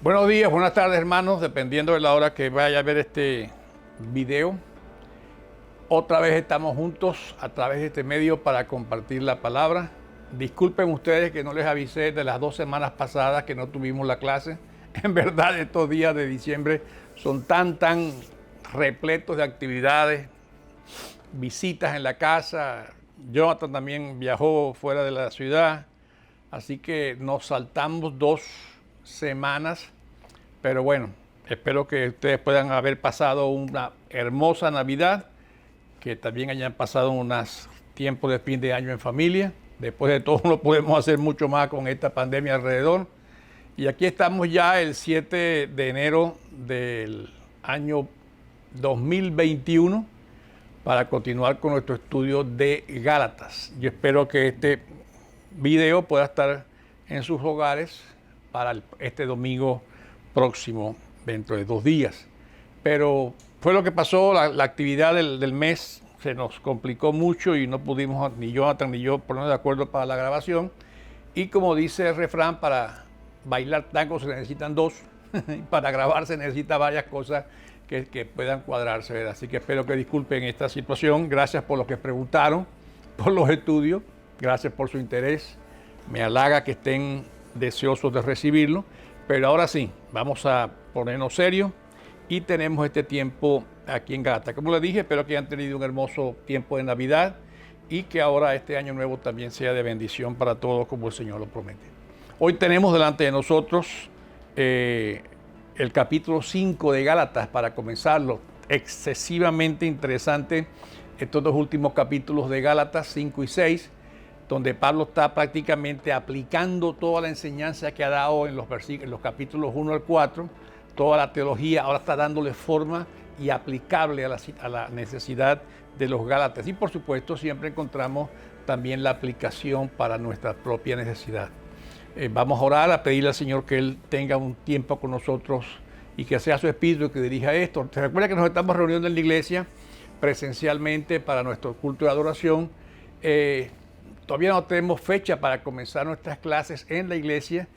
Buenos días, buenas tardes, hermanos, dependiendo de la hora que vaya a ver este video. Otra vez estamos juntos a través de este medio para compartir la palabra. Disculpen ustedes que no les avisé de las 2 semanas pasadas que no tuvimos la clase. En verdad, estos días de diciembre son tan repletos de actividades, visitas en la casa. Jonathan también viajó fuera de la ciudad, así que nos saltamos 2 semanas. Pero bueno, espero que ustedes puedan haber pasado una hermosa Navidad, que también hayan pasado unos tiempos de fin de año en familia. Después de todo no podemos hacer mucho más con esta pandemia alrededor. Y aquí estamos ya el 7 de enero del año 2021 para continuar con nuestro estudio de Gálatas. Yo espero que este video pueda estar en sus hogares para este domingo próximo, dentro de 2 días. Pero fue lo que pasó, la actividad del mes se nos complicó mucho y no pudimos, ni Jonathan ni yo, ponernos de acuerdo para la grabación. Y como dice el refrán, para bailar tango se necesitan dos, y para grabar se necesita varias cosas que puedan cuadrarse, ¿verdad? Así que espero que disculpen esta situación. Gracias por los que preguntaron, por los estudios, gracias por su interés. Me halaga que estén deseosos de recibirlo. Pero ahora sí, vamos a ponernos serios y tenemos este tiempo aquí en Gálatas. Como les dije, espero que hayan tenido un hermoso tiempo de Navidad y que ahora este año nuevo también sea de bendición para todos como el Señor lo promete. Hoy tenemos delante de nosotros el capítulo 5 de Gálatas para comenzarlo. Excesivamente interesante estos 2 últimos capítulos de Gálatas 5 y 6. Donde Pablo está prácticamente aplicando toda la enseñanza que ha dado en los capítulos 1 al 4, toda la teología, ahora está dándole forma y aplicable a la necesidad de los Gálatas. Y por supuesto siempre encontramos también la aplicación para nuestra propia necesidad. Vamos a orar, a pedirle al Señor que Él tenga un tiempo con nosotros y que sea su Espíritu que dirija esto. ¿Se recuerda que nos estamos reuniendo en la iglesia presencialmente para nuestro culto de adoración? Todavía no tenemos fecha para comenzar nuestras clases en la iglesia.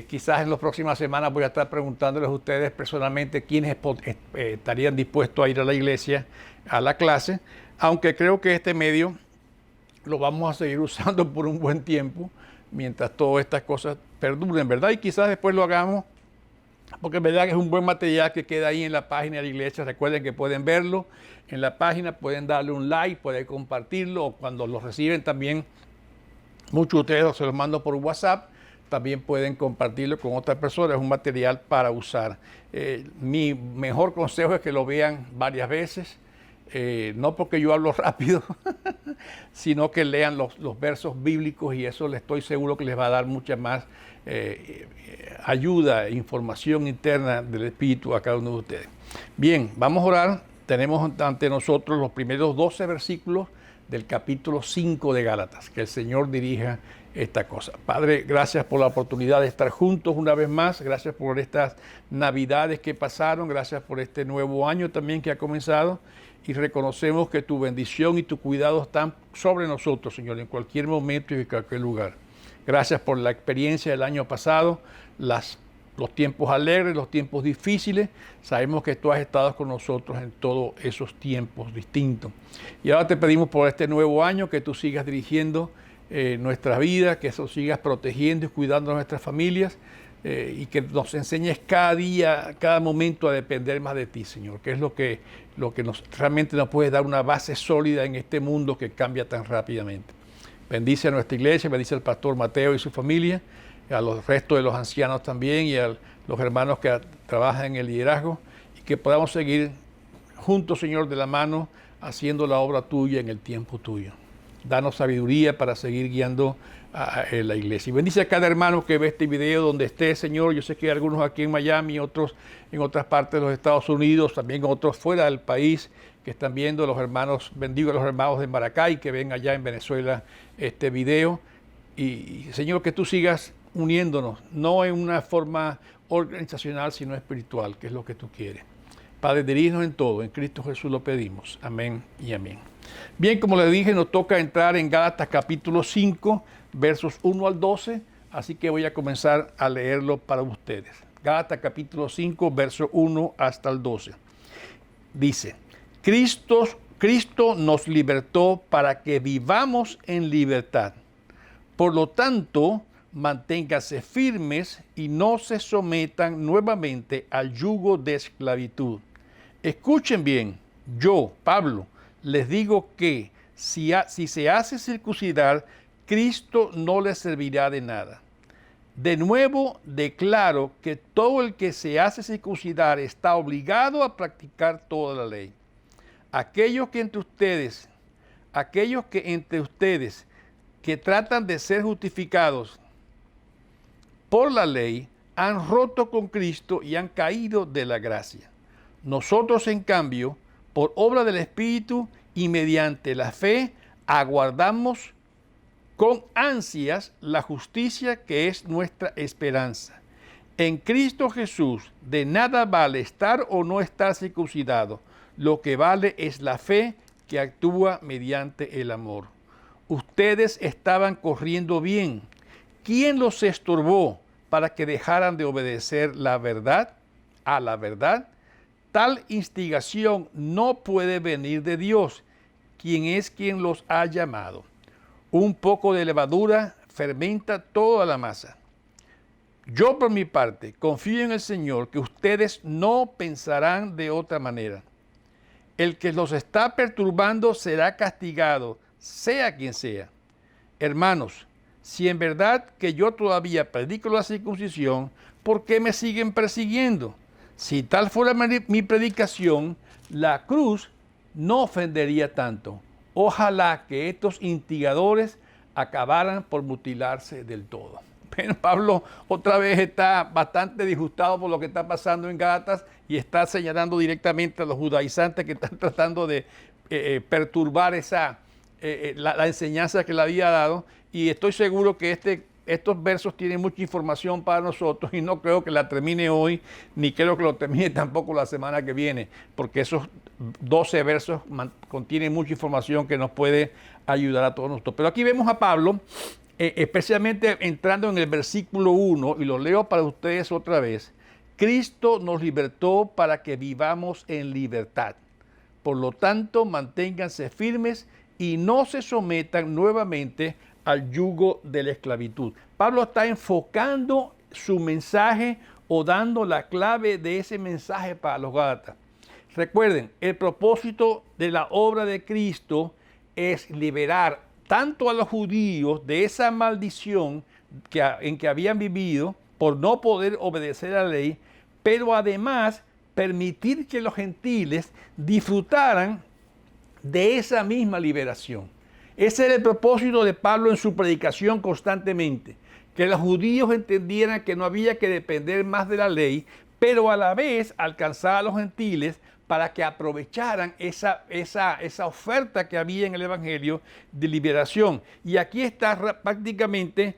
Quizás en las próximas semanas voy a estar preguntándoles a ustedes personalmente quiénes estarían dispuestos a ir a la iglesia, a la clase, aunque creo que este medio lo vamos a seguir usando por un buen tiempo, mientras todas estas cosas perduren, ¿verdad? Y quizás después lo hagamos, porque en verdad que es un buen material que queda ahí en la página de la iglesia. Recuerden que pueden verlo en la página, pueden darle un like, pueden compartirlo, o cuando lo reciben también, muchos de ustedes se los mando por WhatsApp, también pueden compartirlo con otras personas, es un material para usar. Mi mejor consejo es que lo vean varias veces, no porque yo hablo rápido, sino que lean los versos bíblicos y eso les estoy seguro que les va a dar mucha más ayuda, información interna del Espíritu a cada uno de ustedes. Bien, vamos a orar. Tenemos ante nosotros los primeros 12 versículos del capítulo 5 de Gálatas. Que el Señor dirija esta cosa. Padre, gracias por la oportunidad de estar juntos una vez más. Gracias por estas Navidades que pasaron. Gracias por este nuevo año también que ha comenzado. Y reconocemos que tu bendición y tu cuidado están sobre nosotros, Señor, en cualquier momento y en cualquier lugar. Gracias por la experiencia del año pasado, los tiempos alegres, los tiempos difíciles. Sabemos que tú has estado con nosotros en todos esos tiempos distintos. Y ahora te pedimos por este nuevo año que tú sigas dirigiendo nuestra vida, que eso sigas protegiendo y cuidando a nuestras familias y que nos enseñes cada día, cada momento a depender más de ti, Señor, que es lo que realmente nos puede dar una base sólida en este mundo que cambia tan rápidamente. Bendice a nuestra iglesia, bendice al pastor Mateo y su familia, a los restos de los ancianos también y a los hermanos que trabajan en el liderazgo y que podamos seguir juntos, Señor, de la mano, haciendo la obra tuya en el tiempo tuyo. Danos sabiduría para seguir guiando a la iglesia. Y bendice a cada hermano que ve este video donde esté, Señor. Yo sé que hay algunos aquí en Miami, otros en otras partes de los Estados Unidos, también otros fuera del país que están viendo. Los hermanos, bendigo a los hermanos de Maracay que ven allá en Venezuela este video. Y Señor, que tú sigas uniéndonos, no en una forma organizacional, sino espiritual, que es lo que tú quieres. Padre, dirígenos en todo, en Cristo Jesús lo pedimos. Amén y amén. Bien, como les dije, nos toca entrar en Gálatas capítulo 5, versos 1 al 12, así que voy a comenzar a leerlo para ustedes. Gálatas capítulo 5, verso 1 hasta el 12. Dice, Cristo nos libertó para que vivamos en libertad. Por lo tanto, manténganse firmes y no se sometan nuevamente al yugo de esclavitud. Escuchen bien, yo, Pablo, les digo que si se hace circuncidar, Cristo no les servirá de nada. De nuevo, declaro que todo el que se hace circuncidar está obligado a practicar toda la ley. Aquellos que entre ustedes que tratan de ser justificados por la ley han roto con Cristo y han caído de la gracia. Nosotros, en cambio, por obra del Espíritu y mediante la fe, aguardamos con ansias la justicia que es nuestra esperanza. En Cristo Jesús de nada vale estar o no estar circuncidado. Lo que vale es la fe que actúa mediante el amor. Ustedes estaban corriendo bien. ¿Quién los estorbó para que dejaran de obedecer la verdad? A la verdad. Tal instigación no puede venir de Dios, quien los ha llamado. Un poco de levadura fermenta toda la masa. Yo, por mi parte, confío en el Señor que ustedes no pensarán de otra manera. El que los está perturbando será castigado, sea quien sea. Hermanos, si en verdad que yo todavía predico la circuncisión, ¿por qué me siguen persiguiendo? Si tal fuera mi predicación, la cruz no ofendería tanto. Ojalá que estos instigadores acabaran por mutilarse del todo. Pero Pablo otra vez está bastante disgustado por lo que está pasando en Gálatas y está señalando directamente a los judaizantes que están tratando de perturbar la enseñanza que le había dado. Y estoy seguro que estos versos tienen mucha información para nosotros y no creo que la termine hoy, ni creo que lo termine tampoco la semana que viene, porque esos 12 versos contienen mucha información que nos puede ayudar a todos nosotros. Pero aquí vemos a Pablo, especialmente entrando en el versículo 1, y lo leo para ustedes otra vez. Cristo nos libertó para que vivamos en libertad. Por lo tanto, manténganse firmes y no se sometan nuevamente al yugo de la esclavitud. Pablo está enfocando su mensaje o dando la clave de ese mensaje para los Gálatas. Recuerden, el propósito de la obra de Cristo es liberar tanto a los judíos de esa maldición en que habían vivido por no poder obedecer a la ley, pero además permitir que los gentiles disfrutaran de esa misma liberación. Ese era el propósito de Pablo en su predicación constantemente, que los judíos entendieran que no había que depender más de la ley, pero a la vez alcanzar a los gentiles para que aprovecharan esa oferta que había en el Evangelio de liberación. Y aquí está prácticamente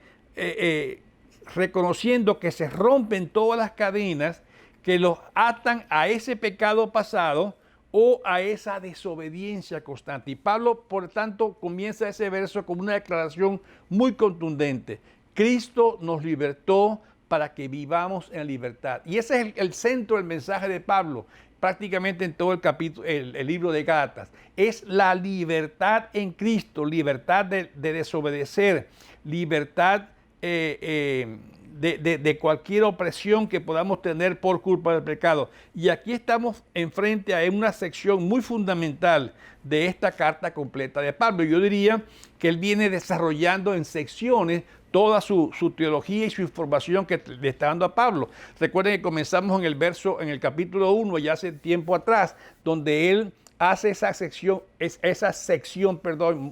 reconociendo que se rompen todas las cadenas que los atan a ese pecado pasado o a esa desobediencia constante. Y Pablo, por tanto, comienza ese verso con una declaración muy contundente. Cristo nos libertó para que vivamos en libertad. Y ese es el centro del mensaje de Pablo, prácticamente en todo el capítulo, el libro de Gálatas. Es la libertad en Cristo, libertad de desobedecer, libertad de cualquier opresión que podamos tener por culpa del pecado. Y aquí estamos enfrente a una sección muy fundamental de esta carta completa de Pablo. Yo diría que él viene desarrollando en secciones toda su teología y su información que le está dando a Pablo. Recuerden que comenzamos en el capítulo 1, ya hace tiempo atrás, donde él hace esa sección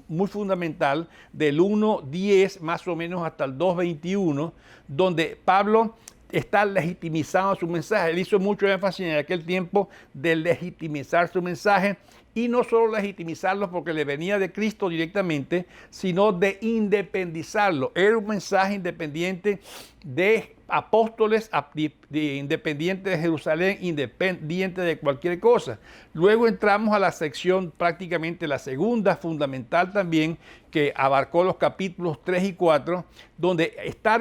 muy fundamental del 1:10 más o menos hasta el 2:21, donde Pablo está legitimizando su mensaje. Él hizo mucho énfasis en aquel tiempo de legitimizar su mensaje, y no solo legitimizarlo porque le venía de Cristo directamente, sino de independizarlo. Era un mensaje independiente de apóstoles, independiente de Jerusalén, independiente de cualquier cosa. Luego entramos a la sección, prácticamente la segunda, fundamental también, que abarcó los capítulos 3 y 4, donde está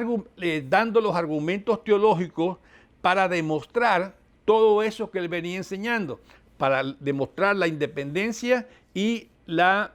dando los argumentos teológicos para demostrar todo eso que él venía enseñando, para demostrar la independencia y la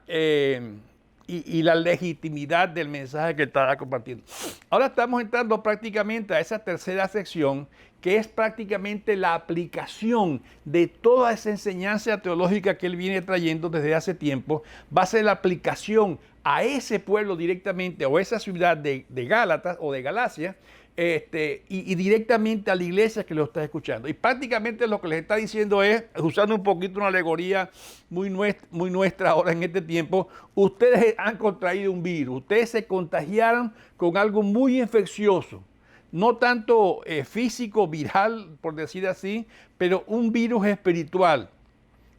legitimidad del mensaje que estaba compartiendo. Ahora estamos entrando prácticamente a esa tercera sección, que es prácticamente la aplicación de toda esa enseñanza teológica que él viene trayendo desde hace tiempo. Va a ser la aplicación a ese pueblo directamente, o esa ciudad de Gálatas o de Galacia, y directamente a la iglesia que lo está escuchando. Y prácticamente lo que les está diciendo es, usando un poquito una alegoría muy nuestra ahora en este tiempo, ustedes han contraído un virus, ustedes se contagiaron con algo muy infeccioso, no tanto físico, viral, por decir así, pero un virus espiritual.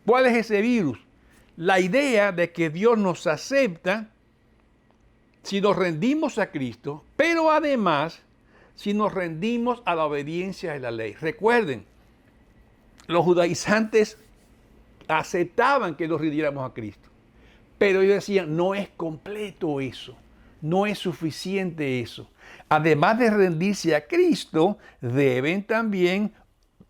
¿Cuál es ese virus? La idea de que Dios nos acepta si nos rendimos a Cristo, pero además si nos rendimos a la obediencia de la ley. Recuerden, los judaizantes aceptaban que nos rindiéramos a Cristo, pero ellos decían, no es completo eso, no es suficiente eso. Además de rendirse a Cristo, deben también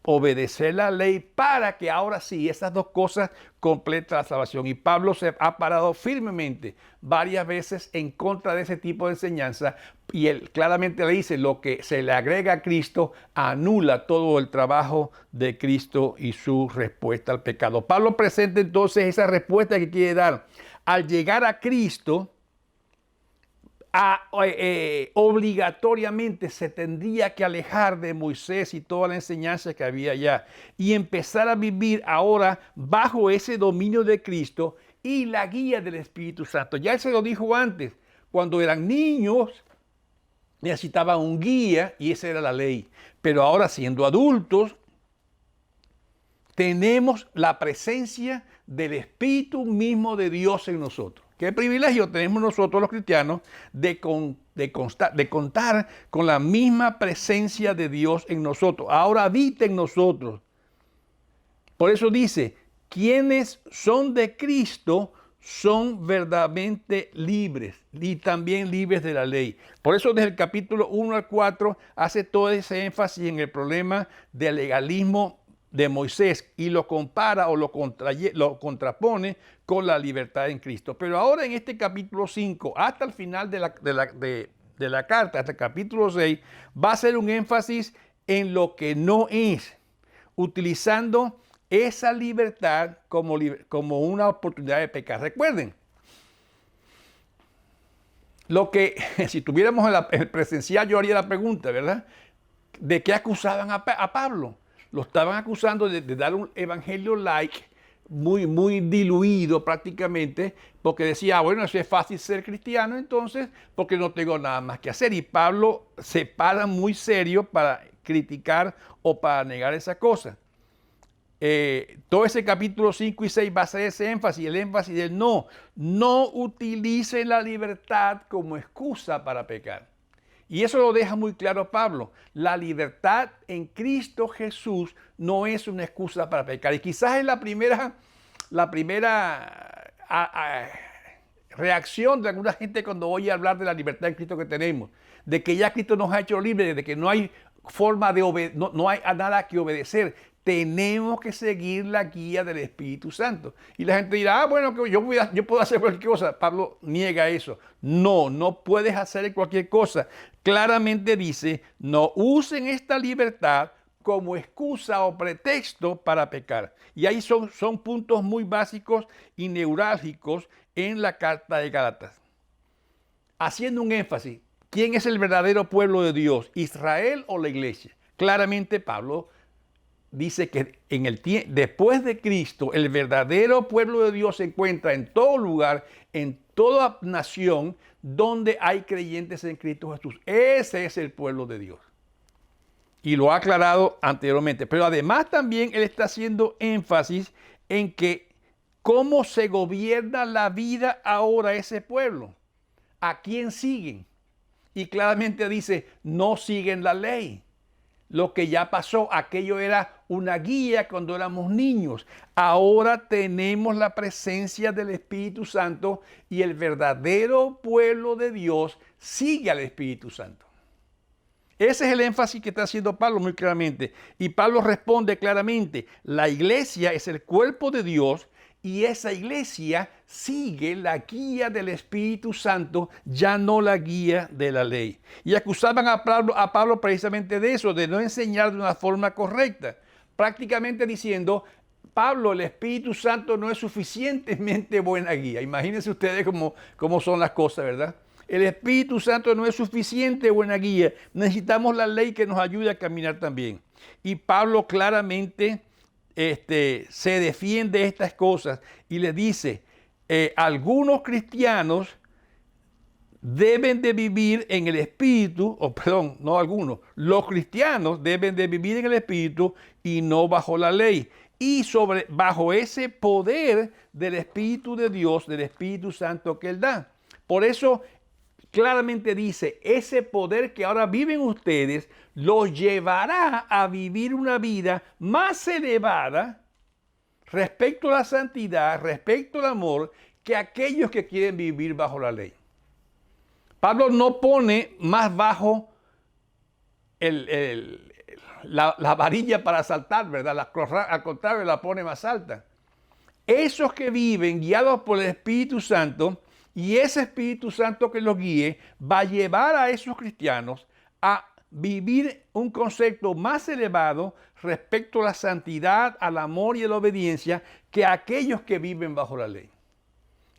obedecer la ley para que ahora sí, esas dos cosas completen la salvación. Y Pablo se ha parado firmemente varias veces en contra de ese tipo de enseñanza, y él claramente le dice, lo que se le agrega a Cristo anula todo el trabajo de Cristo y su respuesta al pecado. Pablo presenta entonces esa respuesta que quiere dar. Al llegar a Cristo, obligatoriamente se tendría que alejar de Moisés y toda la enseñanza que había allá y empezar a vivir ahora bajo ese dominio de Cristo y la guía del Espíritu Santo. Ya él se lo dijo antes, cuando eran niños necesitaban un guía y esa era la ley, pero ahora siendo adultos tenemos la presencia del Espíritu mismo de Dios en nosotros. Qué privilegio tenemos nosotros los cristianos de contar con la misma presencia de Dios en nosotros. Ahora habita en nosotros. Por eso dice, quienes son de Cristo son verdaderamente libres y también libres de la ley. Por eso desde el capítulo 1 al 4 hace todo ese énfasis en el problema del legalismo de Moisés y lo compara o lo contrapone con la libertad en Cristo. Pero ahora en este capítulo 5, hasta el final de la carta, hasta el capítulo 6, va a ser un énfasis en lo que no es, utilizando esa libertad como una oportunidad de pecar. Recuerden, si tuviéramos el presencial, yo haría la pregunta, ¿verdad? ¿De qué acusaban a Pablo? Lo estaban acusando de dar un evangelio muy diluido prácticamente, porque decía, bueno, eso es fácil ser cristiano, entonces, porque no tengo nada más que hacer. Y Pablo se para muy serio para criticar o para negar esa cosa. Todo ese capítulo 5 y 6 va a ser ese énfasis, el énfasis del no utilicen la libertad como excusa para pecar. Y eso lo deja muy claro Pablo. La libertad en Cristo Jesús no es una excusa para pecar. Y quizás es la primera reacción de alguna gente cuando oye hablar de la libertad en Cristo que tenemos. De que ya Cristo nos ha hecho libres, de que no hay forma de no hay nada que obedecer. Tenemos que seguir la guía del Espíritu Santo. Y la gente dirá, bueno, que yo puedo hacer cualquier cosa. Pablo niega eso. No puedes hacer cualquier cosa. Claramente dice, no usen esta libertad como excusa o pretexto para pecar. Y ahí son puntos muy básicos y neurálgicos en la carta de Gálatas. Haciendo un énfasis, ¿quién es el verdadero pueblo de Dios? ¿Israel o la iglesia? Claramente Pablo dice que después de Cristo, el verdadero pueblo de Dios se encuentra en todo lugar, en toda nación donde hay creyentes en Cristo Jesús. Ese es el pueblo de Dios. Y lo ha aclarado anteriormente. Pero además también él está haciendo énfasis en que cómo se gobierna la vida ahora ese pueblo. ¿A quién siguen? Y claramente dice, no siguen la ley. Lo que ya pasó, aquello era una guía cuando éramos niños. Ahora tenemos la presencia del Espíritu Santo y el verdadero pueblo de Dios sigue al Espíritu Santo. Ese es el énfasis que está haciendo Pablo muy claramente. Y Pablo responde claramente, la iglesia es el cuerpo de Dios y esa iglesia sigue la guía del Espíritu Santo, ya no la guía de la ley. Y acusaban a Pablo precisamente de eso, de no enseñar de una forma correcta, prácticamente diciendo, Pablo, el Espíritu Santo no es suficientemente buena guía. Imagínense ustedes cómo son las cosas, ¿verdad? El Espíritu Santo no es suficiente buena guía. Necesitamos la ley que nos ayude a caminar también. Y Pablo claramente se defiende de estas cosas y le dice, algunos cristianos deben de vivir en el Espíritu, no algunos, los cristianos deben de vivir en el Espíritu y no bajo la ley. Y bajo ese poder del Espíritu de Dios, del Espíritu Santo que Él da. Por eso claramente dice, ese poder que ahora viven ustedes los llevará a vivir una vida más elevada respecto a la santidad, respecto al amor, que aquellos que quieren vivir bajo la ley. Pablo no pone más bajo la varilla para saltar, ¿verdad? Al contrario, la pone más alta. Esos que viven guiados por el Espíritu Santo, y ese Espíritu Santo que los guíe, va a llevar a esos cristianos a vivir un concepto más elevado respecto a la santidad, al amor y a la obediencia que aquellos que viven bajo la ley.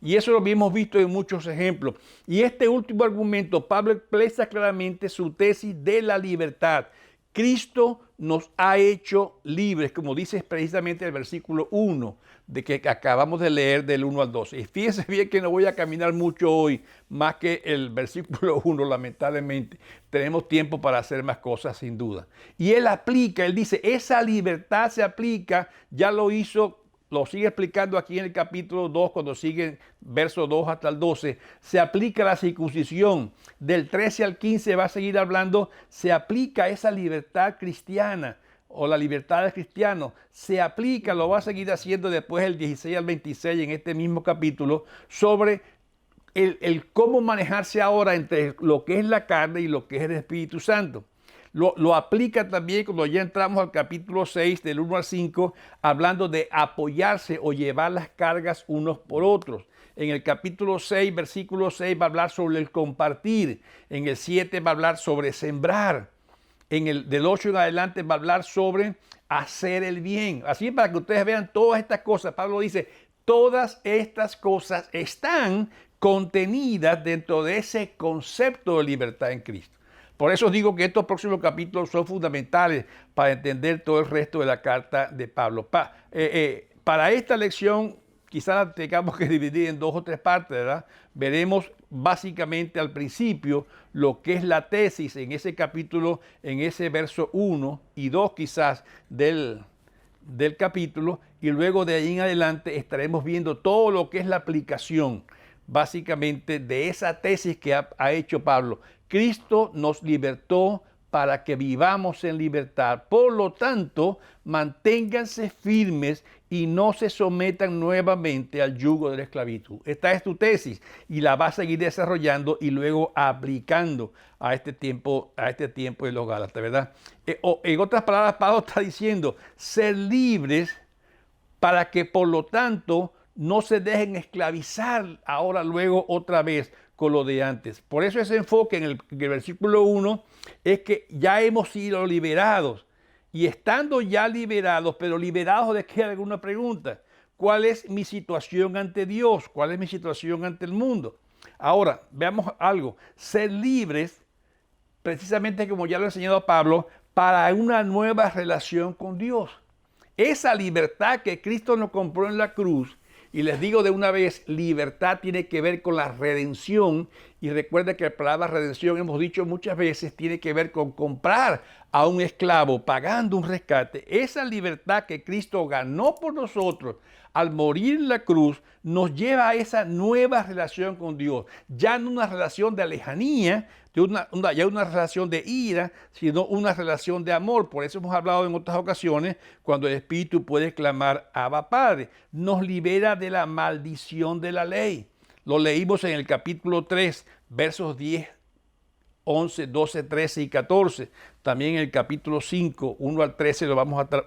Y eso lo hemos visto en muchos ejemplos. Y este último argumento, Pablo expresa claramente su tesis de la libertad. Cristo nos ha hecho libres, como dice precisamente el versículo 1, de que acabamos de leer del 1 al 12. Y fíjense bien que no voy a caminar mucho hoy, más que el versículo 1, lamentablemente. Tenemos tiempo para hacer más cosas, sin duda. Y él dice, esa libertad se aplica, ya lo hizo. Lo sigue explicando aquí en el capítulo 2, cuando sigue verso 2 hasta el 12. Se aplica la circuncisión. Del 13 al 15 va a seguir hablando. Se aplica esa libertad cristiana o la libertad del cristiano. Se aplica, lo va a seguir haciendo después del 16 al 26 en este mismo capítulo, sobre el cómo manejarse ahora entre lo que es la carne y lo que es el Espíritu Santo. Lo aplica también cuando ya entramos al capítulo 6, del 1 al 5, hablando de apoyarse o llevar las cargas unos por otros. En el capítulo 6, versículo 6, va a hablar sobre el compartir. En el 7 va a hablar sobre sembrar. Del 8 en adelante va a hablar sobre hacer el bien. Así, para que ustedes vean todas estas cosas, Pablo dice, todas estas cosas están contenidas dentro de ese concepto de libertad en Cristo. Por eso digo que estos próximos capítulos son fundamentales para entender todo el resto de la carta de Pablo. Para esta lección, quizás la tengamos que dividir en 2 o 3 partes, ¿verdad? Veremos básicamente al principio lo que es la tesis en ese capítulo, en ese verso 1 y 2 quizás del capítulo, y luego de ahí en adelante estaremos viendo todo lo que es la aplicación básicamente de esa tesis que ha hecho Pablo. Cristo nos libertó para que vivamos en libertad. Por lo tanto, manténganse firmes y no se sometan nuevamente al yugo de la esclavitud. Esta es tu tesis y la vas a seguir desarrollando y luego aplicando a este tiempo de los Gálatas, ¿verdad? En otras palabras, Pablo está diciendo, ser libres para que por lo tanto no se dejen esclavizar ahora luego otra vez con lo de antes. Por eso ese enfoque en el versículo 1 es que ya hemos sido liberados. Y estando ya liberados, pero liberados de qué, alguna pregunta. ¿Cuál es mi situación ante Dios? ¿Cuál es mi situación ante el mundo? Ahora, veamos algo. Ser libres, precisamente como ya lo ha enseñado Pablo, para una nueva relación con Dios. Esa libertad que Cristo nos compró en la cruz. Y les digo de una vez, libertad tiene que ver con la redención. Y recuerda que la palabra redención, hemos dicho muchas veces, tiene que ver con comprar a un esclavo, pagando un rescate. Esa libertad que Cristo ganó por nosotros al morir en la cruz, nos lleva a esa nueva relación con Dios. Ya no una relación de lejanía, ya una relación de ira, sino una relación de amor. Por eso hemos hablado en otras ocasiones, cuando el Espíritu puede clamar Abba Padre. Nos libera de la maldición de la ley. Lo leímos en el capítulo 3, versos 10 11, 12, 13 y 14. También en el capítulo 5, 1 al 13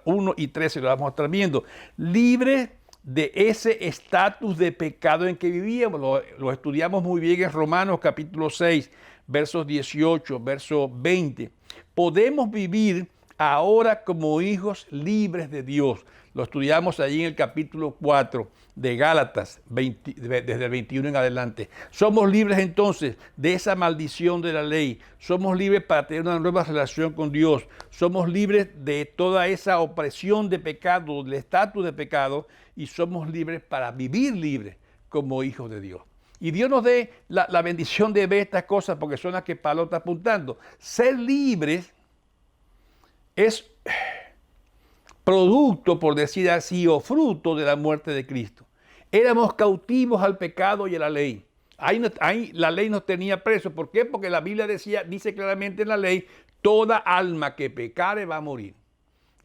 1 y 13 lo vamos a estar viendo. Libres de ese estatus de pecado en que vivíamos. Lo estudiamos muy bien en Romanos capítulo 6, versos 18, verso 20. Podemos vivir ahora como hijos libres de Dios. Lo estudiamos allí en el capítulo 4 de Gálatas, desde el 21 en adelante. Somos libres entonces de esa maldición de la ley. Somos libres para tener una nueva relación con Dios. Somos libres de toda esa opresión de pecado, del estatus de pecado, y somos libres para vivir libres como hijos de Dios. Y Dios nos dé la bendición de ver estas cosas, porque son las que Pablo está apuntando. Ser libres es producto, por decir así, o fruto de la muerte de Cristo. Éramos cautivos al pecado y a la ley. Ahí la ley nos tenía presos. ¿Por qué? Porque la Biblia dice claramente en la ley, toda alma que pecare va a morir.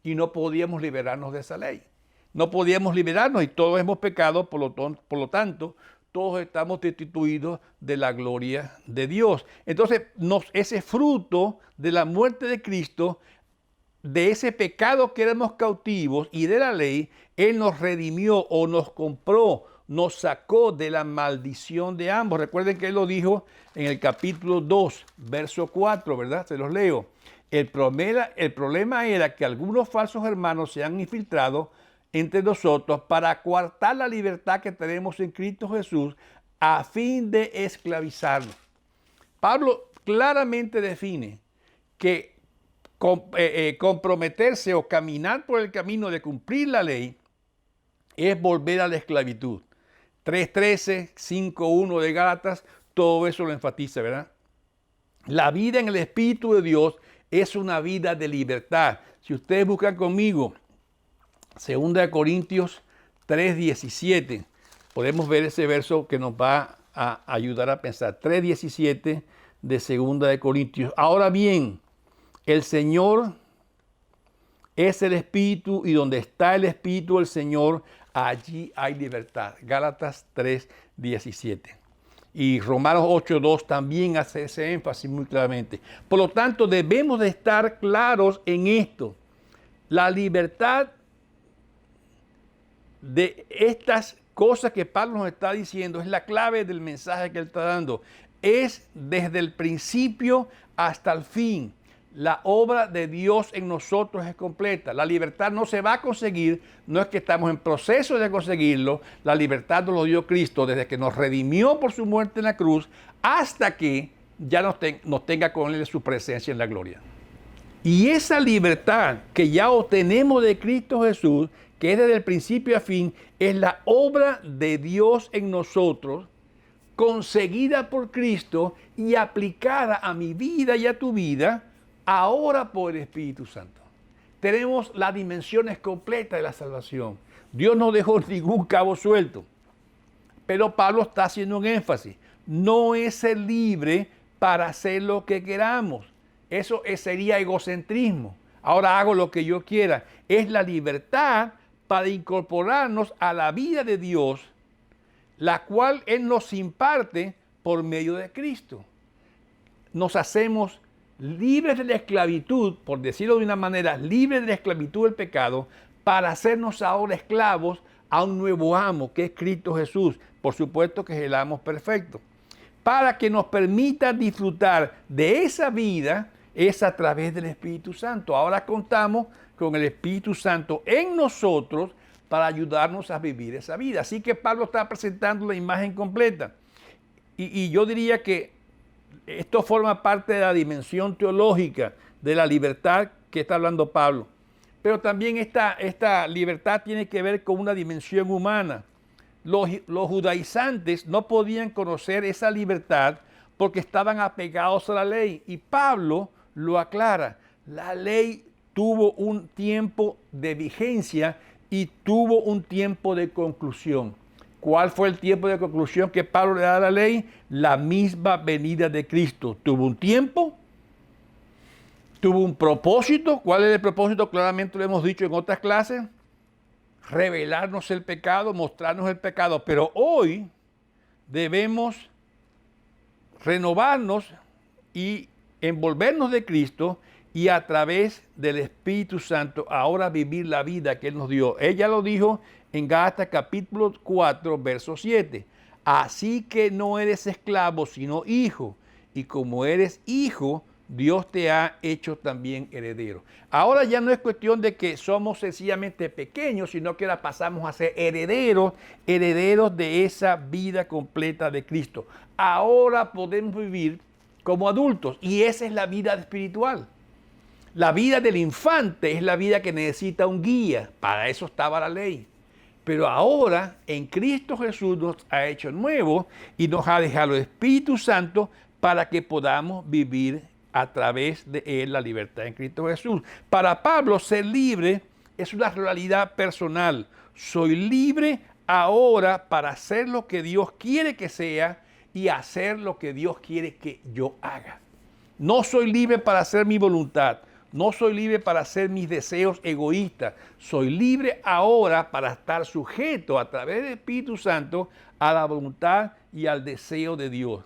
Y no podíamos liberarnos de esa ley. No podíamos liberarnos y todos hemos pecado, por lo tanto, todos estamos destituidos de la gloria de Dios. Entonces, ese fruto de la muerte de Cristo, de ese pecado que éramos cautivos y de la ley, Él nos redimió o nos compró, nos sacó de la maldición de ambos. Recuerden que Él lo dijo en el capítulo 2, verso 4, ¿verdad? Se los leo. El problema era que algunos falsos hermanos se han infiltrado entre nosotros para coartar la libertad que tenemos en Cristo Jesús a fin de esclavizarnos. Pablo claramente define que comprometerse o caminar por el camino de cumplir la ley es volver a la esclavitud. 3.13, 5.1 de Gálatas, todo eso lo enfatiza, ¿verdad? La vida en el Espíritu de Dios es una vida de libertad. Si ustedes buscan conmigo 2 Corintios 3.17, podemos ver ese verso que nos va a ayudar a pensar. 3.17 de 2 Corintios. Ahora bien, el Señor es el Espíritu y donde está el Espíritu del Señor, allí hay libertad. Gálatas 3:17. Y Romanos 8:2 también hace ese énfasis muy claramente. Por lo tanto, debemos de estar claros en esto. La libertad de estas cosas que Pablo nos está diciendo es la clave del mensaje que él está dando. Es desde el principio hasta el fin. La obra de Dios en nosotros es completa. La libertad no se va a conseguir, no es que estamos en proceso de conseguirlo. La libertad nos lo dio Cristo desde que nos redimió por su muerte en la cruz hasta que ya nos tenga con Él su presencia en la gloria. Y esa libertad que ya obtenemos de Cristo Jesús, que es desde el principio a fin, es la obra de Dios en nosotros, conseguida por Cristo y aplicada a mi vida y a tu vida, ahora por el Espíritu Santo. Tenemos las dimensiones completas de la salvación. Dios no dejó ningún cabo suelto. Pero Pablo está haciendo un énfasis. No es ser libre para hacer lo que queramos. Eso sería egocentrismo. Ahora hago lo que yo quiera. Es la libertad para incorporarnos a la vida de Dios, la cual Él nos imparte por medio de Cristo. Nos hacemos libres de la esclavitud, por decirlo de una manera, libres de la esclavitud del pecado, para hacernos ahora esclavos a un nuevo amo, que es Cristo Jesús. Por supuesto que es el amo perfecto. Para que nos permita disfrutar de esa vida, es a través del Espíritu Santo. Ahora contamos con el Espíritu Santo en nosotros para ayudarnos a vivir esa vida. Así que Pablo está presentando la imagen completa. Y yo diría que esto forma parte de la dimensión teológica de la libertad que está hablando Pablo. Pero también esta libertad tiene que ver con una dimensión humana. Los judaizantes no podían conocer esa libertad porque estaban apegados a la ley. Y Pablo lo aclara. La ley tuvo un tiempo de vigencia y tuvo un tiempo de conclusión. ¿Cuál fue el tiempo de conclusión que Pablo le da a la ley? La misma venida de Cristo. Tuvo un tiempo, tuvo un propósito. ¿Cuál es el propósito? Claramente lo hemos dicho en otras clases. Revelarnos el pecado, mostrarnos el pecado. Pero hoy debemos renovarnos y envolvernos de Cristo y a través del Espíritu Santo ahora vivir la vida que Él nos dio. Ella lo dijo en Gálatas capítulo 4, verso 7. Así que no eres esclavo, sino hijo. Y como eres hijo, Dios te ha hecho también heredero. Ahora ya no es cuestión de que somos sencillamente pequeños, sino que ahora pasamos a ser herederos, herederos de esa vida completa de Cristo. Ahora podemos vivir como adultos y esa es la vida espiritual. La vida del infante es la vida que necesita un guía. Para eso estaba la ley. Pero ahora en Cristo Jesús nos ha hecho nuevos y nos ha dejado el Espíritu Santo para que podamos vivir a través de Él la libertad en Cristo Jesús. Para Pablo, ser libre es una realidad personal. Soy libre ahora para hacer lo que Dios quiere que sea y hacer lo que Dios quiere que yo haga. No soy libre para hacer mi voluntad. No soy libre para hacer mis deseos egoístas. Soy libre ahora para estar sujeto a través del Espíritu Santo a la voluntad y al deseo de Dios.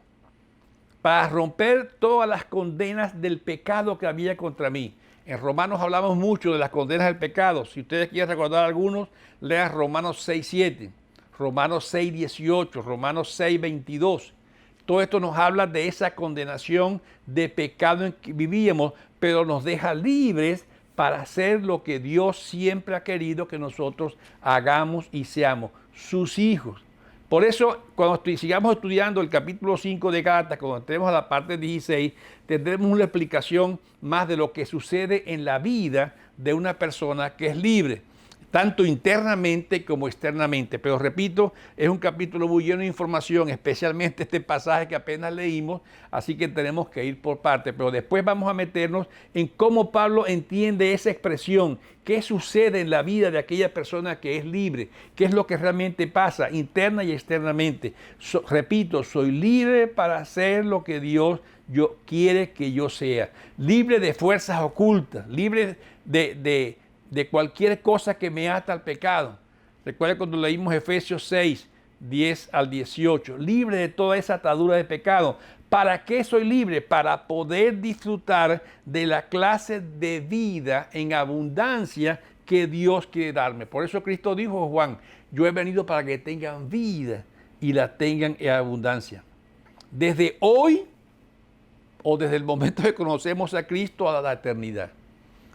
Para romper todas las condenas del pecado que había contra mí. En Romanos hablamos mucho de las condenas del pecado. Si ustedes quieren recordar algunos, lean Romanos 6:7, Romanos 6:18, Romanos 6:22. Todo esto nos habla de esa condenación de pecado en que vivíamos, pero nos deja libres para hacer lo que Dios siempre ha querido que nosotros hagamos y seamos sus hijos. Por eso, cuando sigamos estudiando el capítulo 5 de Gálatas, cuando entremos a la parte 16, tendremos una explicación más de lo que sucede en la vida de una persona que es libre, tanto internamente como externamente. Pero repito, es un capítulo muy lleno de información, especialmente este pasaje que apenas leímos, así que tenemos que ir por partes. Pero después vamos a meternos en cómo Pablo entiende esa expresión, qué sucede en la vida de aquella persona que es libre, qué es lo que realmente pasa interna y externamente. Repito, soy libre para hacer lo que Dios quiere que yo sea, libre de fuerzas ocultas, libre de cualquier cosa que me ata al pecado. Recuerda cuando leímos Efesios 6, 10 al 18, libre de toda esa atadura de pecado. ¿Para qué soy libre? Para poder disfrutar de la clase de vida en abundancia que Dios quiere darme. Por eso Cristo dijo, Juan, yo he venido para que tengan vida y la tengan en abundancia. Desde hoy o desde el momento que conocemos a Cristo a la eternidad.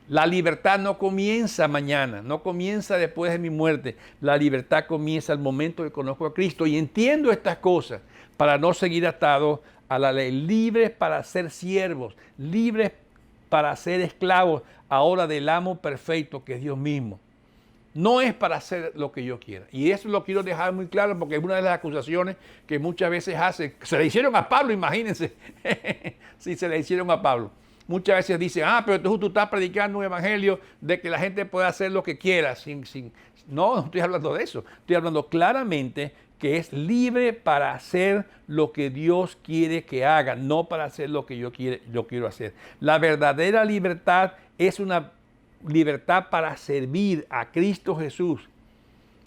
La libertad no comienza mañana, no comienza después de mi muerte. La libertad comienza al momento que conozco a Cristo y entiendo estas cosas para no seguir atado a la ley. Libres para ser siervos, libres para ser esclavos ahora del amo perfecto que es Dios mismo. No es para hacer lo que yo quiera. Y eso lo quiero dejar muy claro porque es una de las acusaciones que muchas veces hacen. Se le hicieron a Pablo, imagínense. Sí, se le hicieron a Pablo. Muchas veces dicen, pero tú estás predicando un evangelio de que la gente puede hacer lo que quiera. No estoy hablando de eso. Estoy hablando claramente que es libre para hacer lo que Dios quiere que haga, no para hacer lo que yo quiero hacer. La verdadera libertad es una libertad para servir a Cristo Jesús.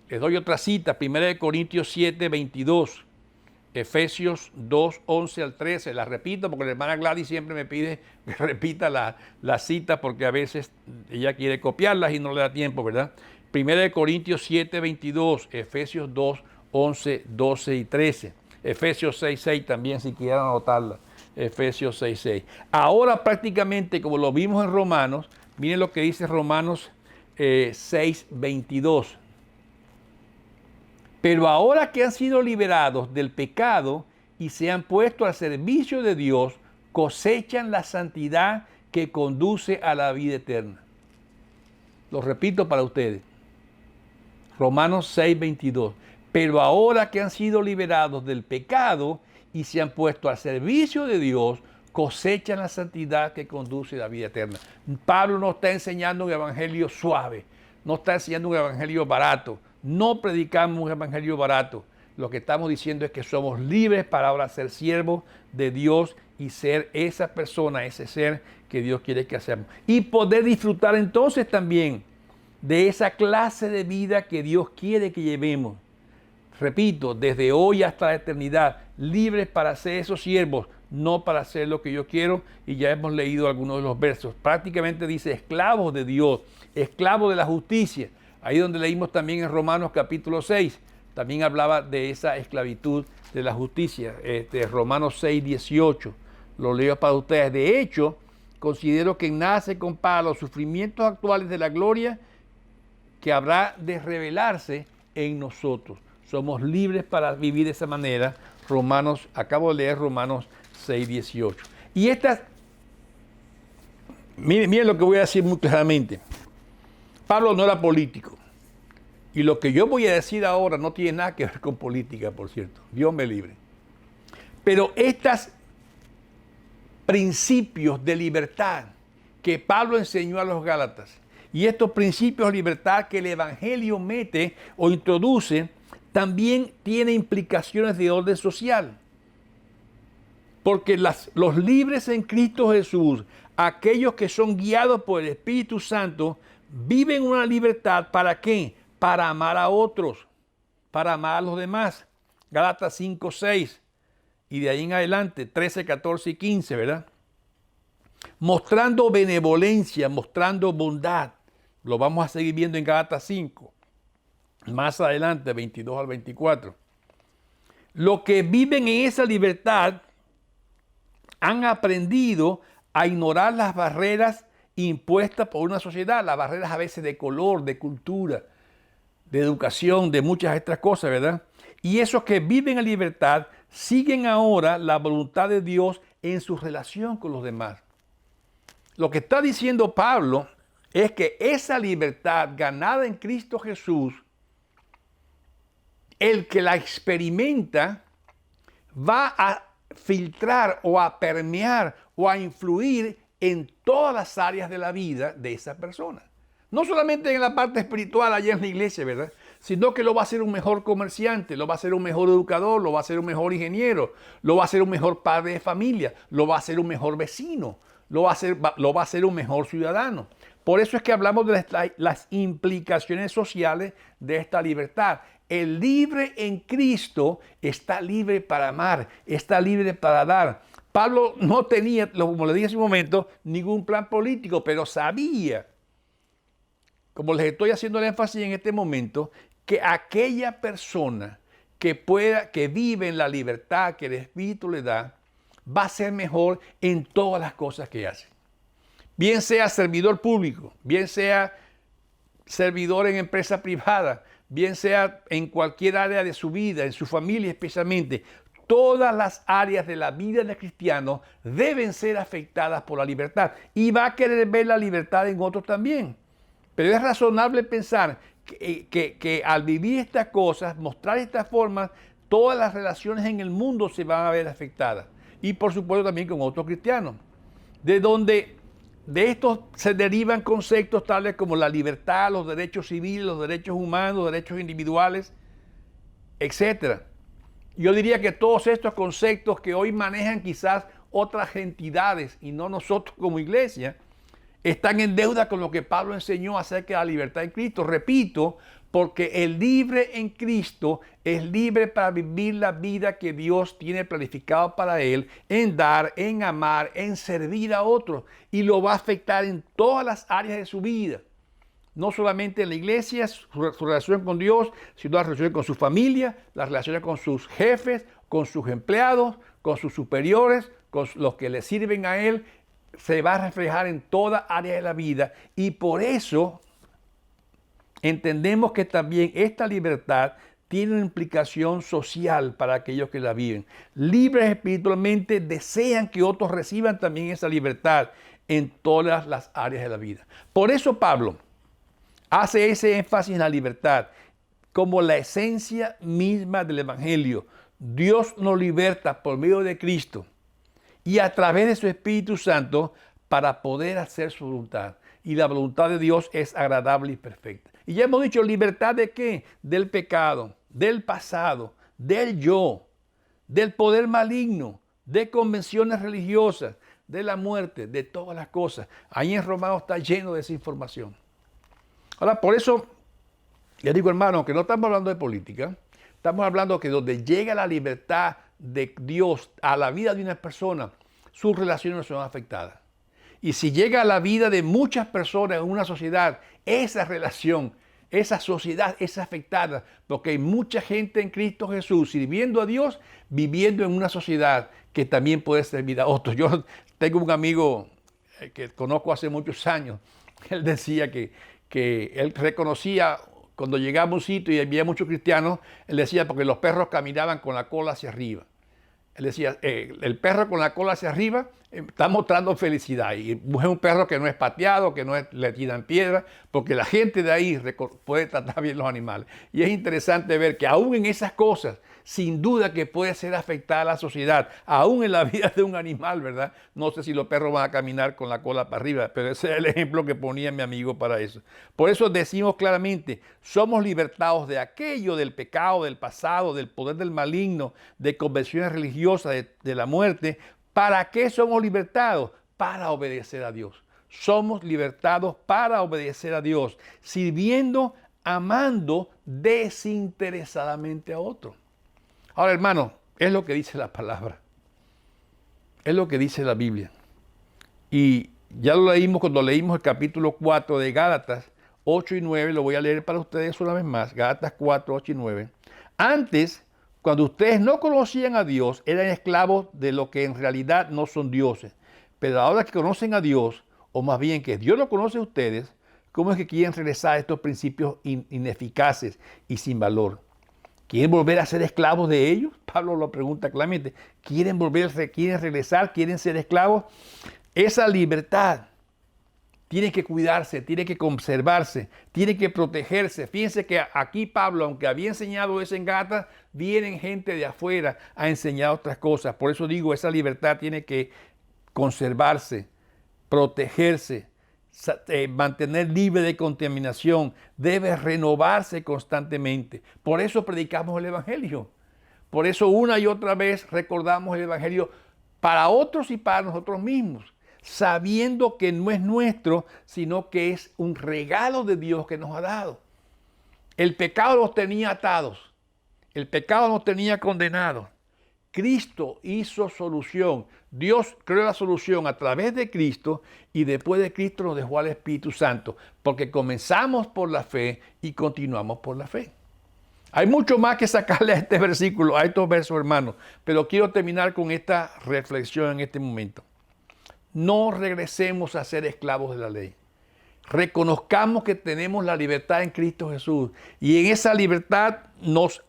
Les doy otra cita, 1 Corintios 7, 22. Efesios 2, 11 al 13, la repito porque la hermana Gladys siempre me pide que repita la cita porque a veces ella quiere copiarlas y no le da tiempo, ¿verdad? 1 Corintios 7, 22, Efesios 2, 11, 12 y 13, Efesios 6, 6 también si quieren anotarla, Efesios 6, 6. Ahora prácticamente como lo vimos en Romanos, miren lo que dice Romanos 6, 22. Pero ahora que han sido liberados del pecado y se han puesto al servicio de Dios, cosechan la santidad que conduce a la vida eterna. Lo repito para ustedes. Romanos 6, 22. Pero ahora que han sido liberados del pecado y se han puesto al servicio de Dios, cosechan la santidad que conduce a la vida eterna. Pablo no está enseñando un evangelio suave, no está enseñando un evangelio barato. No predicamos un evangelio barato. Lo que estamos diciendo es que somos libres para ahora ser siervos de Dios y ser esa persona, ese ser que Dios quiere que seamos. Y poder disfrutar entonces también de esa clase de vida que Dios quiere que llevemos. Repito, desde hoy hasta la eternidad, libres para ser esos siervos, no para hacer lo que yo quiero, y ya hemos leído algunos de los versos. Prácticamente dice esclavos de Dios, esclavos de la justicia. Ahí donde leímos también en Romanos capítulo 6, también hablaba de esa esclavitud de la justicia, Romanos 6, 18, lo leo para ustedes. De hecho, considero que en nada se compara a los sufrimientos actuales de la gloria que habrá de revelarse en nosotros. Somos libres para vivir de esa manera. Acabo de leer Romanos 6, 18. Y miren lo que voy a decir muy claramente. Pablo no era político. Y lo que yo voy a decir ahora no tiene nada que ver con política, por cierto. Dios me libre. Pero estos principios de libertad que Pablo enseñó a los Gálatas y estos principios de libertad que el Evangelio mete o introduce, también tiene implicaciones de orden social. Porque los libres en Cristo Jesús, aquellos que son guiados por el Espíritu Santo, viven una libertad. ¿Para qué? Para amar a otros, para amar a los demás. Gálatas 5, 6 y de ahí en adelante 13, 14 y 15, ¿verdad? Mostrando benevolencia, mostrando bondad. Lo vamos a seguir viendo en Gálatas 5. Más adelante, 22 al 24. Los que viven en esa libertad han aprendido a ignorar las barreras impuestas por una sociedad, las barreras a veces de color, de cultura, de educación, de muchas otras cosas, ¿verdad? Y esos que viven en libertad siguen ahora la voluntad de Dios en su relación con los demás. Lo que está diciendo Pablo es que esa libertad ganada en Cristo Jesús, el que la experimenta va a filtrar o a permear o a influir en todas las áreas de la vida de esa persona. No solamente en la parte espiritual allá en la iglesia, ¿verdad? Sino que lo va a hacer un mejor comerciante, lo va a hacer un mejor educador, lo va a hacer un mejor ingeniero, lo va a hacer un mejor padre de familia, lo va a hacer un mejor vecino, lo va a hacer un mejor ciudadano. Por eso es que hablamos de las implicaciones sociales de esta libertad. El libre en Cristo está libre para amar, está libre para dar. Pablo no tenía, como le dije hace un momento, ningún plan político, pero sabía, como les estoy haciendo el énfasis en este momento, que aquella persona que vive en la libertad que el Espíritu le da, va a ser mejor en todas las cosas que hace. Bien sea servidor público, bien sea servidor en empresa privada, bien sea en cualquier área de su vida, en su familia especialmente, todas las áreas de la vida del cristiano deben ser afectadas por la libertad. Y va a querer ver la libertad en otros también. Pero es razonable pensar que al vivir estas cosas, mostrar estas formas, todas las relaciones en el mundo se van a ver afectadas. Y por supuesto también con otros cristianos. De estos se derivan conceptos tales como la libertad, los derechos civiles, los derechos humanos, los derechos individuales, etc. Yo diría que todos estos conceptos que hoy manejan quizás otras entidades y no nosotros como iglesia, están en deuda con lo que Pablo enseñó acerca de la libertad en Cristo. Repito, porque el libre en Cristo es libre para vivir la vida que Dios tiene planificado para él, en dar, en amar, en servir a otros. Y lo va a afectar en todas las áreas de su vida. No solamente en la iglesia, su relación con Dios, sino la relación con su familia, las relaciones con sus jefes, con sus empleados, con sus superiores, con los que le sirven a él. Se va a reflejar en toda área de la vida y por eso entendemos que también esta libertad tiene una implicación social para aquellos que la viven. Libres espiritualmente desean que otros reciban también esa libertad en todas las áreas de la vida. Por eso Pablo hace ese énfasis en la libertad como la esencia misma del Evangelio. Dios nos liberta por medio de Cristo y a través de su Espíritu Santo para poder hacer su voluntad. Y la voluntad de Dios es agradable y perfecta. Y ya hemos dicho, ¿libertad de qué? Del pecado, del pasado, del yo, del poder maligno, de convenciones religiosas, de la muerte, de todas las cosas. Ahí en Romanos está lleno de esa información. Ahora, por eso, les digo, hermano, que no estamos hablando de política, estamos hablando que donde llega la libertad de Dios a la vida de una persona, sus relaciones son afectadas. Y si llega a la vida de muchas personas en una sociedad, esa relación, esa sociedad es afectada porque hay mucha gente en Cristo Jesús sirviendo a Dios, viviendo en una sociedad que también puede servir a otros. Yo tengo un amigo que conozco hace muchos años. Él decía que él reconocía cuando llegaba a un sitio y había muchos cristianos, él decía porque los perros caminaban con la cola hacia arriba. Él decía, el perro con la cola hacia arriba está mostrando felicidad. Y es un perro que no es pateado, que no le tiran piedra, porque la gente de ahí puede tratar bien los animales. Y es interesante ver que aún en esas cosas, sin duda que puede ser afectada a la sociedad, aún en la vida de un animal, ¿verdad? No sé si los perros van a caminar con la cola para arriba, pero ese es el ejemplo que ponía mi amigo para eso. Por eso decimos claramente, somos libertados de aquello, del pecado, del pasado, del poder del maligno, de convenciones religiosas, de la muerte. ¿Para qué somos libertados? Para obedecer a Dios. Somos libertados para obedecer a Dios, sirviendo, amando desinteresadamente a otro. Ahora, hermano, es lo que dice la palabra. Es lo que dice la Biblia. Y ya lo leímos cuando leímos el capítulo 4 de Gálatas 8 y 9. Lo voy a leer para ustedes una vez más. Gálatas 4, 8 y 9. Antes, cuando ustedes no conocían a Dios, eran esclavos de lo que en realidad no son dioses. Pero ahora que conocen a Dios, o más bien que Dios lo conoce a ustedes, ¿cómo es que quieren regresar a estos principios ineficaces y sin valor? ¿Quieren volver a ser esclavos de ellos? Pablo lo pregunta claramente. ¿Quieren regresar? ¿Quieren ser esclavos? Esa libertad tiene que cuidarse, tiene que conservarse, tiene que protegerse. Fíjense que aquí Pablo, aunque había enseñado eso en Gálatas, vienen gente de afuera a enseñar otras cosas. Por eso digo, esa libertad tiene que conservarse, protegerse, mantener libre de contaminación, debe renovarse constantemente. Por eso predicamos el Evangelio. Por eso una y otra vez recordamos el Evangelio para otros y para nosotros mismos, sabiendo que no es nuestro, sino que es un regalo de Dios que nos ha dado. El pecado nos tenía atados, el pecado nos tenía condenados. Cristo hizo solución. Dios creó la solución a través de Cristo y después de Cristo nos dejó al Espíritu Santo, porque comenzamos por la fe y continuamos por la fe. Hay mucho más que sacarle a este versículo, a estos versos, hermanos, pero quiero terminar con esta reflexión en este momento. No regresemos a ser esclavos de la ley. Reconozcamos que tenemos la libertad en Cristo Jesús y en esa libertad nos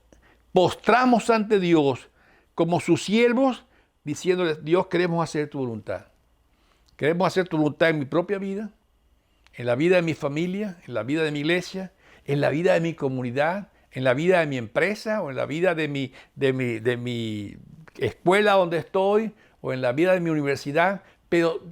postramos ante Dios como sus siervos, diciéndoles, Dios, queremos hacer tu voluntad. Queremos hacer tu voluntad en mi propia vida, en la vida de mi familia, en la vida de mi iglesia, en la vida de mi comunidad, en la vida de mi empresa o en la vida de mi escuela donde estoy o en la vida de mi universidad. Pero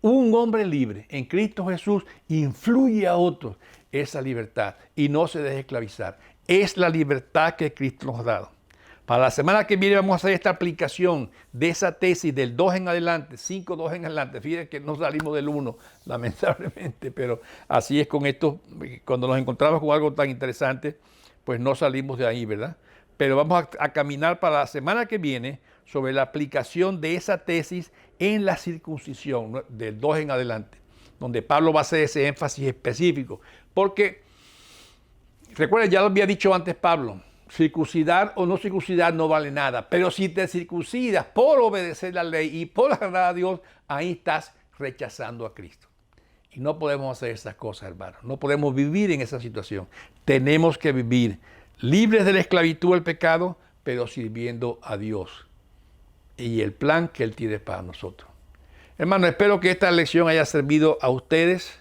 un hombre libre en Cristo Jesús influye a otros esa libertad y no se deje esclavizar. Es la libertad que Cristo nos ha dado. Para la semana que viene vamos a hacer esta aplicación de esa tesis del 2 en adelante, 5-2 en adelante. Fíjense que no salimos del 1, lamentablemente, pero así es con esto. Cuando nos encontramos con algo tan interesante, pues no salimos de ahí, ¿verdad? Pero vamos a caminar para la semana que viene sobre la aplicación de esa tesis en la circuncisión, ¿no? Del 2 en adelante, donde Pablo va a hacer ese énfasis específico. Porque, recuerden, ya lo había dicho antes Pablo, circuncidar o no circuncidar no vale nada. Pero si te circuncidas por obedecer la ley y por agradar a Dios, ahí estás rechazando a Cristo. Y no podemos hacer esas cosas, hermanos. No podemos vivir en esa situación. Tenemos que vivir libres de la esclavitud del pecado, pero sirviendo a Dios y el plan que Él tiene para nosotros. Hermano, espero que esta lección haya servido a ustedes.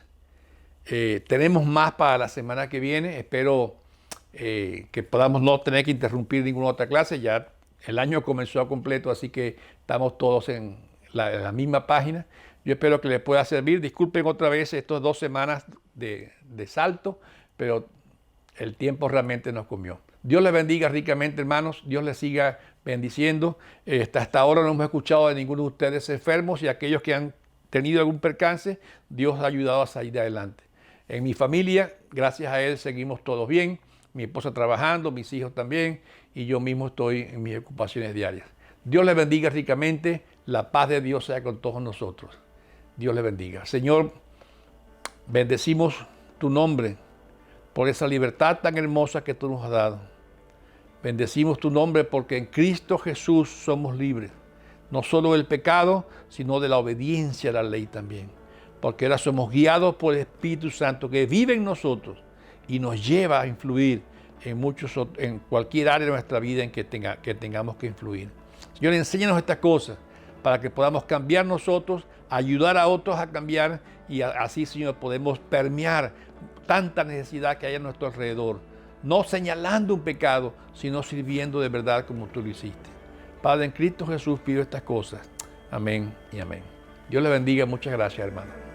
Tenemos más para la semana que viene. Espero que podamos no tener que interrumpir ninguna otra clase. Ya el año comenzó completo, así que estamos todos en la misma página. Yo espero que les pueda servir. Disculpen otra vez estas 2 semanas de salto, pero el tiempo realmente nos comió. Dios les bendiga ricamente, hermanos. Dios les siga bendiciendo. Hasta ahora no hemos escuchado de ninguno de ustedes enfermos y aquellos que han tenido algún percance, Dios ha ayudado a salir adelante. En mi familia, gracias a Él, seguimos todos bien. mi esposa trabajando, mis hijos también, y yo mismo estoy en mis ocupaciones diarias. Dios les bendiga ricamente, la paz de Dios sea con todos nosotros. Dios les bendiga. Señor, bendecimos tu nombre por esa libertad tan hermosa que tú nos has dado. Bendecimos tu nombre porque en Cristo Jesús somos libres, no solo del pecado, sino de la obediencia a la ley también. Porque ahora somos guiados por el Espíritu Santo que vive en nosotros y nos lleva a influir en cualquier área de nuestra vida en que tengamos que influir. Señor, enséñanos estas cosas para que podamos cambiar nosotros, ayudar a otros a cambiar y así, Señor, podemos permear tanta necesidad que hay a nuestro alrededor, no señalando un pecado, sino sirviendo de verdad como tú lo hiciste. Padre, en Cristo Jesús pido estas cosas. Amén y amén. Dios le bendiga. Muchas gracias, hermano.